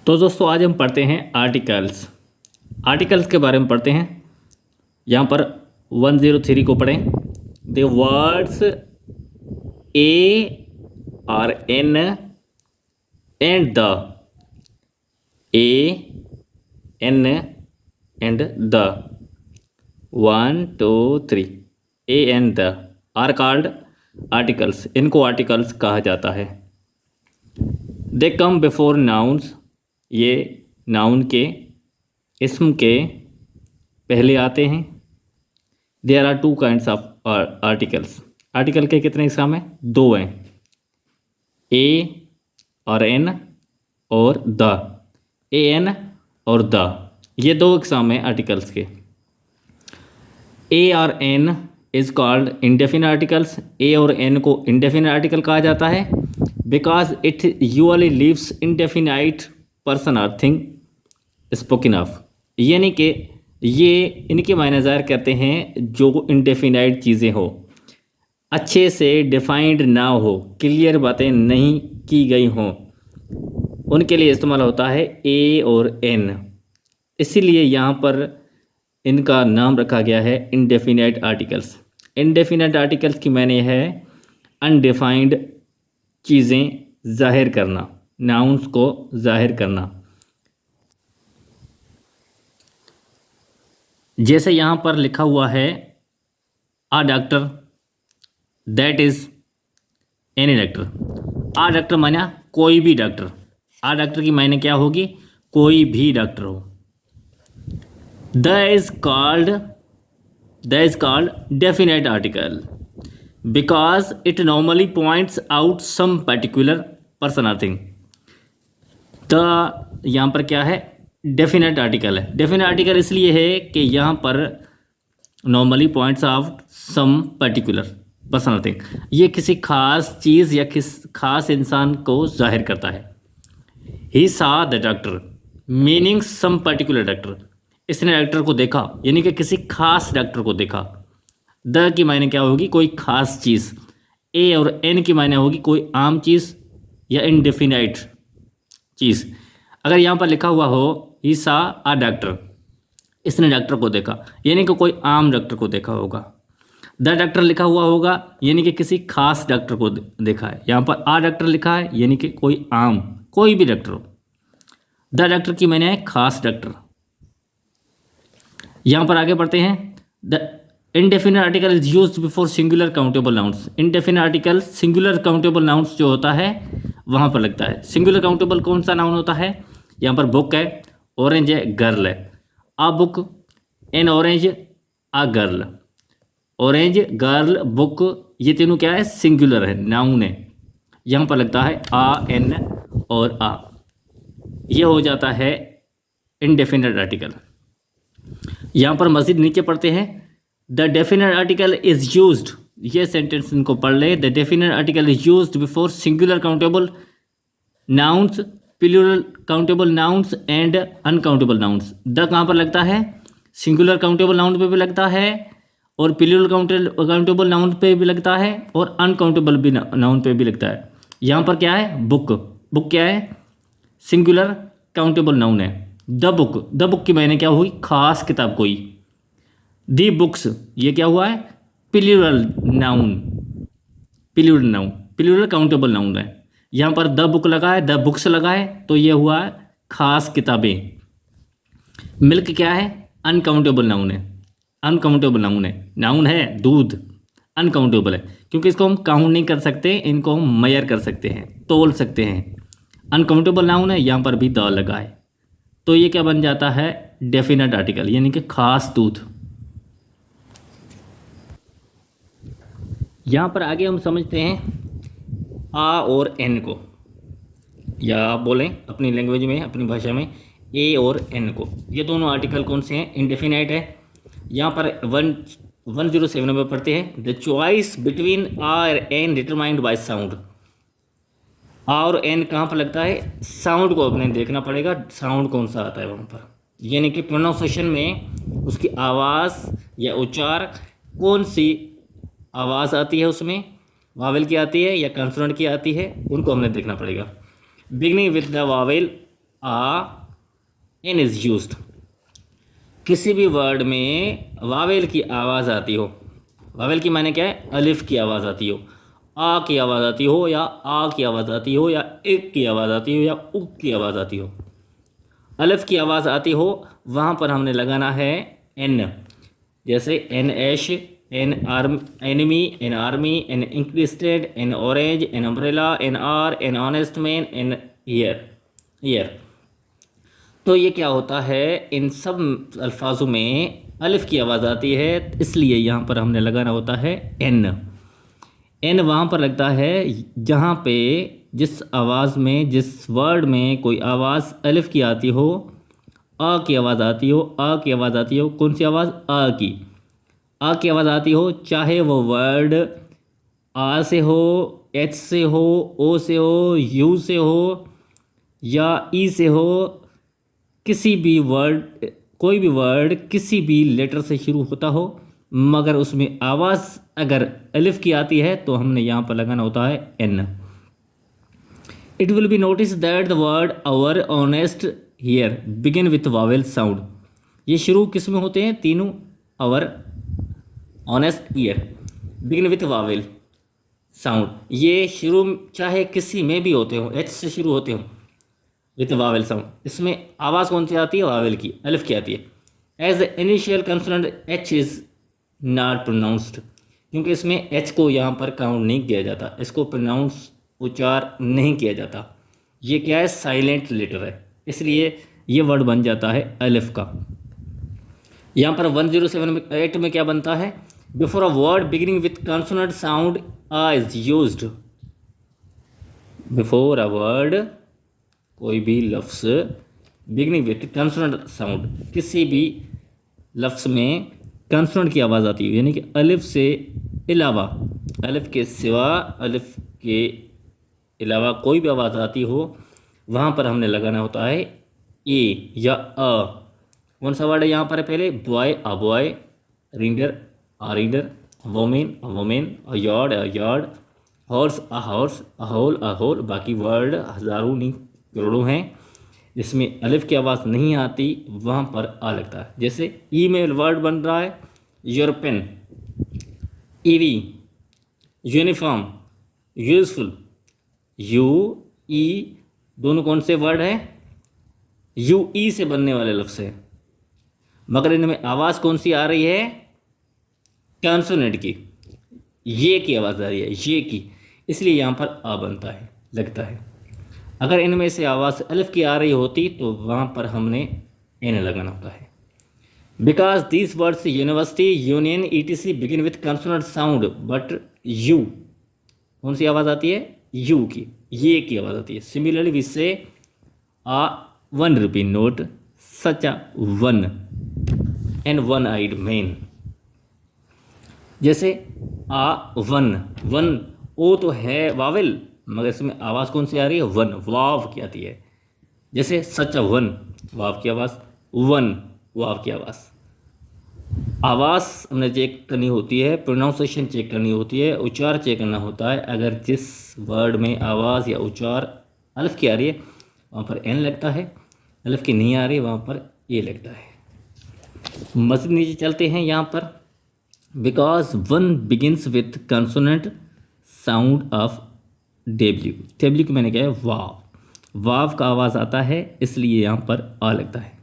तो दोस्तों आज हम पढ़ते हैं आर्टिकल्स। आर्टिकल्स के बारे में पढ़ते हैं। यहाँ पर 103 को पढ़ें। द वर्ड्स ए और an and the, a an and the, 1 2 3, a and the are called articles. इनको आर्टिकल्स कहा जाता है। दे कम बिफोर नाउन्स, ये नाउन के, इस्म के पहले आते हैं। There are two kinds of articles. Article के कितने इकसाम हैं? दो हैं, ए और एन और द। ए एन और द, ये दो इकसाम हैं आर्टिकल्स के। ए और an is called indefinite articles. A और एन को इंडेफिनिट आर्टिकल कहा जाता है because it usually leaves indefinite person और थिंग स्पोकन ऑफ, यानी कि ये इनके मायने ज़ाहिर करते हैं जो इंडेफिनाइट चीज़ें हो, अच्छे से डिफाइंड ना हो, क्लियर बातें नहीं की गई हों, उनके लिए इस्तेमाल होता है ए और एन। इसीलिए यहाँ पर इनका नाम रखा गया है इंडेफिनाइट आर्टिकल्स। इंडेफिनाइट आर्टिकल्स की मायने है अनडिफाइंड चीज़ें ज़ाहिर करना, नाउन्स को ज़ाहिर करना। जैसे यहाँ पर लिखा हुआ है a doctor, that is any doctor. A doctor माना कोई भी डॉक्टर। आ डॉक्टर की मायने क्या होगी? कोई भी डॉक्टर हो। The is called definite article because it normally points out some particular person और थिंग। द यहाँ पर क्या है? डेफिनेट आर्टिकल है। डेफिनेट आर्टिकल इसलिए है कि यहाँ पर normally points out some particular person और थिंग, ये किसी खास चीज़ या किस खास इंसान को जाहिर करता है। ही सा the doctor meaning some particular doctor, इसने डॉक्टर को देखा यानी कि किसी खास डॉक्टर को देखा। द की मायने क्या होगी? कोई खास चीज़। ए और एन की मायने होगी कोई आम चीज़ या इनडेफिनाइट चीज़। अगर यहाँ पर लिखा हुआ हो ही सा आ डॉक्टर, इसने डॉक्टर को देखा यानी कि कोई आम डॉक्टर को देखा होगा। द डॉक्टर लिखा हुआ होगा यानी कि किसी खास डॉक्टर को देखा है। यहाँ पर आ डॉक्टर लिखा है यानी कि कोई आम, कोई भी डॉक्टर हो। द डॉक्टर की मायने है खास डॉक्टर। यहाँ पर आगे बढ़ते हैं। The indefinite article is used before singular countable nouns. Indefinite article singular countable nouns जो होता है वहाँ पर लगता है। सिंगुलर काउंटेबल कौन सा नाउन होता है? यहाँ पर बुक है, ऑरेंज है, गर्ल है। A book, an orange, a girl. Orange, girl, book, ये तीनों क्या है? सिंगुलर है, नाउन है। यहाँ पर लगता है आ, एन और आ, ये हो जाता है इंडेफिनिट आर्टिकल। यहाँ पर मज़ीद नीचे पढ़ते हैं। The definite article is used, ये सेंटेंस इनको पढ़ ले। The definite article is used before singular countable nouns, plural countable nouns and uncountable nouns. The कहाँ पर लगता है? सिंगुलर काउंटेबल नाउन पे भी लगता है और प्लूरल काउंटेबल नाउन पे भी लगता है और अनकाउंटेबल भी नाउन पे भी लगता है। यहाँ पर क्या है? बुक। बुक क्या है? सिंगुलर काउंटेबल नाउन है। द बुक, द बुक की मायने क्या हुई? खास किताब कोई। दी बुक्स, ये क्या हुआ है? Plural noun, plural noun, plural countable noun है। यहाँ पर द बुक लगा है, द बुक्स लगा है, तो ये हुआ खास किताबें। मिल्क क्या है? अनकाउंटेबल नाउन है। अनकाउंटेबल नाउन है, नाउन है दूध, अनकाउंटेबल है क्योंकि इसको हम काउंट नहीं कर सकते, इनको हम मेजर कर सकते हैं, तोल सकते हैं। अनकाउंटेबल नाउन है, यहाँ पर भी द लगा है, तो ये क्या बन जाता है? डेफिनेट आर्टिकल यानी कि खास दूध। यहाँ पर आगे हम समझते हैं आ और एन को, या आप बोलें अपनी लैंग्वेज में, अपनी भाषा में, ए और एन को। ये दोनों आर्टिकल कौन से हैं? इंडेफिनाइट है। यहाँ पर 107 में पढ़ते हैं। द चॉइस बिटवीन आ और एन डिटरमाइंड बाय साउंड। आ और एन कहाँ पर लगता है? साउंड को अपने देखना पड़ेगा, साउंड कौन सा आता है वहाँ पर, यानी कि प्रोनाउंसिएशन में उसकी आवाज़ या उच्चार, कौन सी आवाज़ आती है उसमें, वावेल की आती है या कंसोनेंट की आती है, उनको हमने देखना पड़ेगा। Beginning with the vowel a an is used. किसी भी वर्ड में वावेल की आवाज़ आती हो, वावेल की माने क्या है, अलिफ की आवाज़ आती हो, आ की आवाज़ आती हो, या आ की आवाज़ आती हो, या एक की आवाज़ आती हो, या उक की आवाज़ आती हो, अलिफ की आवाज़ आती हो, वहाँ पर हमने लगाना है एन। जैसे an ash, an arm enemy, an army, an encrusted, an orange, an umbrella, an R, an honest man, an ear. तो ये क्या होता है, इन सब अल्फाजों में अलिफ की आवाज़ आती है, इसलिए यहाँ पर हमने लगाना होता है एन। एन वहाँ पर लगता है जहाँ पे जिस आवाज़ में, जिस वर्ड में कोई आवाज़ अलिफ की आती हो, आ की आवाज़ आती हो, आ की आवाज़ आती हो। कौन सी आवाज़, आ की आवाज़ आती हो, चाहे वो वर्ड आ से हो, एच से हो, ओ से हो, यू से हो, या ई से हो, किसी भी वर्ड, कोई भी वर्ड किसी भी लेटर से शुरू होता हो, मगर उसमें आवाज़ अगर अलिफ की आती है तो हमने यहाँ पर लगाना होता है an. It will be notice that the word hour honest heir begin with vowel sound. ये शुरू किस में होते हैं, तीनों, hour, honest, heir, begin with vowel sound. ये शुरू चाहे किसी में भी होते हो, एच से शुरू होते हो, विथ वावेल साउंड। इसमें आवाज़ कौन सी आती है, वावेल की, अलिफ की आती है। As the initial consonant H is not pronounced, क्योंकि इसमें एच को यहाँ पर काउंट नहीं किया जाता, इसको प्रोनाउंस, उच्चार नहीं किया जाता। ये क्या है, साइलेंट लेटर है, इसलिए ये वर्ड बन जाता है अलिफ का। यहाँ पर 1078 में क्या बनता है, before a word beginning with consonant sound a is used. Before a word, कोई भी लफ्ज़ बिगिनिंग विथ कंसोनेंट साउंड, किसी भी लफ्ज़ में कंसोनेंट की आवाज़ आती है, यानी कि अलिफ से अलावा, अलिफ के सिवा, अलिफ के अलावा कोई भी आवाज़ आती हो, वहाँ पर हमने लगाना होता है ए या अ। कौन सा वर्ड है यहाँ पर, पहले boy, a boy, reader, a reader, women, a women, a yard, horse, a horse, a hole. बाकी वर्ड हज़ारों नहीं करोड़ों हैं जिसमें अलिफ की आवाज़ नहीं आती, वहाँ पर आ लगता है। जैसे ईमेल वर्ड बन रहा है, European, EV, uniform, useful, you ई, दोनों कौन से वर्ड हैं, यू ई से बनने वाले लफ्ज़ हैं, मगर इनमें आवाज़ कौन सी आ रही है, कंसोनेंट की, ये की आवाज़ आ रही है, ये की, इसलिए यहाँ पर आ बनता है, लगता है। अगर इनमें से आवाज़ अलिफ की आ रही होती तो वहाँ पर हमने एन लगाना होता है। Because these words university, union, etc begin with consonant sound, but you, कौन सी आवाज़ आती है, यू की, ये की आवाज़ आती है। Similarly we say a ₹1 note, such a one, and one eyed man. जैसे आ वन, ओ तो है वावेल, मगर इसमें आवाज़ कौन सी आ रही है, वन, वाव की आती है। जैसे सच अ वन, वाव की आवाज़, वन, वाव की आवाज़ हमने चेक करनी होती है, प्रोनाउंसिएशन चेक करनी होती है, उच्चार चेक करना होता है। अगर जिस वर्ड में आवाज़ या उच्चार अलिफ की आ रही है वहाँ पर एन लगता है, अलिफ की नहीं आ रही है वहाँ पर ए लगता है। मज़ीद नीचे चलते हैं यहाँ पर, because one begins with consonant sound of W की मैंने क्या है, वाव का आवाज़ आता है, इसलिए यहाँ पर आ लगता है।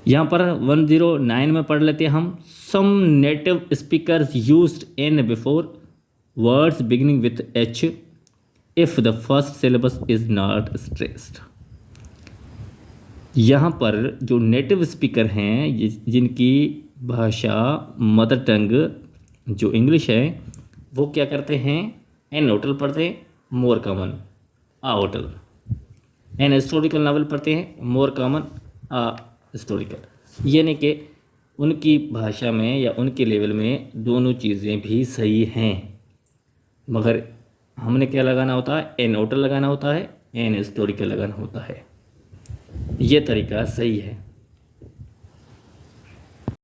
यहाँ पर 109 में पढ़ लेते हैं हम, some native speakers used an before words beginning with H if the first syllabus is not stressed. यहाँ पर जो नेटिव स्पीकर हैं, जिनकी भाषा मदर टंग जो इंग्लिश है, वो क्या करते हैं, एन होटल पढ़ते हैं, मोर कॉमन आ होटल। एन हिस्टोरिकल नावल पढ़ते हैं, मोर कॉमन आ हिस्टोरिकल। यानी कि उनकी भाषा में या उनके लेवल में दोनों चीज़ें भी सही हैं, मगर हमने क्या लगाना होता है, एन होटल लगाना होता है, एन हिस्टोरिकल लगाना होता है। ये तरीका सही है।